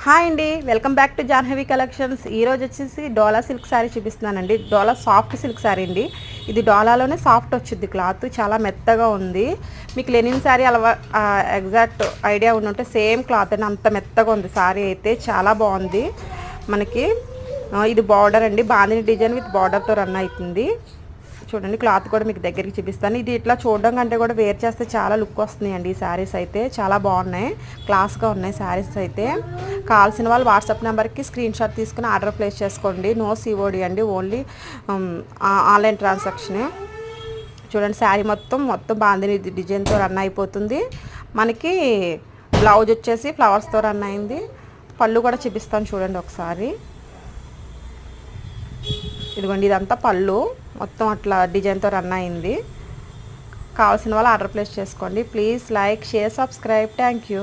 Hi అండి, welcome back to Jahnavi collections. ఈరోజు వచ్చేసి డోలా సిల్క్ శారీ చూపిస్తున్నానండి. డోలా సాఫ్ట్ సిల్క్ శారీ అండి. ఇది డోలాలోనే సాఫ్ట్ వచ్చింది, క్లాత్ చాలా మెత్తగా ఉంది. మీకు లెనిన్ శారీ అలా ఎగ్జాక్ట్ ఐడియా ఉంటే సేమ్ క్లాత్ అని అంత మెత్తగా ఉంది. శారీ అయితే చాలా బాగుంది. మనకి ఇది బార్డర్ అండి, బాందిని డిజైన్ విత్ బార్డర్తో రన్ అవుతుంది. చూడండి, క్లాత్ కూడా మీకు దగ్గరికి చూపిస్తాను. ఇది ఇట్లా చూడడం కంటే కూడా వేర్ చేస్తే చాలా లుక్ వస్తున్నాయండి. ఈ శారీస్ అయితే చాలా బాగున్నాయి, క్లాస్గా ఉన్నాయి శారీస్ అయితే. కావాల్సిన వాళ్ళు వాట్సాప్ నెంబర్కి స్క్రీన్ షాట్ తీసుకుని ఆర్డర్ ప్లేస్ చేసుకోండి. నో సిఓడి అండి, ఓన్లీ ఆన్లైన్ ట్రాన్సాక్షనే. చూడండి, శారీ మొత్తం బాందిని డిజైన్తో రన్ అయిపోతుంది. మనకి బ్లౌజ్ వచ్చేసి ఫ్లవర్స్తో రన్ అయింది. పళ్ళు కూడా చూపిస్తాను చూడండి ఒకసారి. ఇదిగోండి, ఇదంతా పళ్ళు మొత్తం అట్లా డిజైన్తో రన్ అయింది. కావాల్సిన వాళ్ళు ఆర్డర్ ప్లేస్ చేసుకోండి. Please like, share, subscribe. Thank you.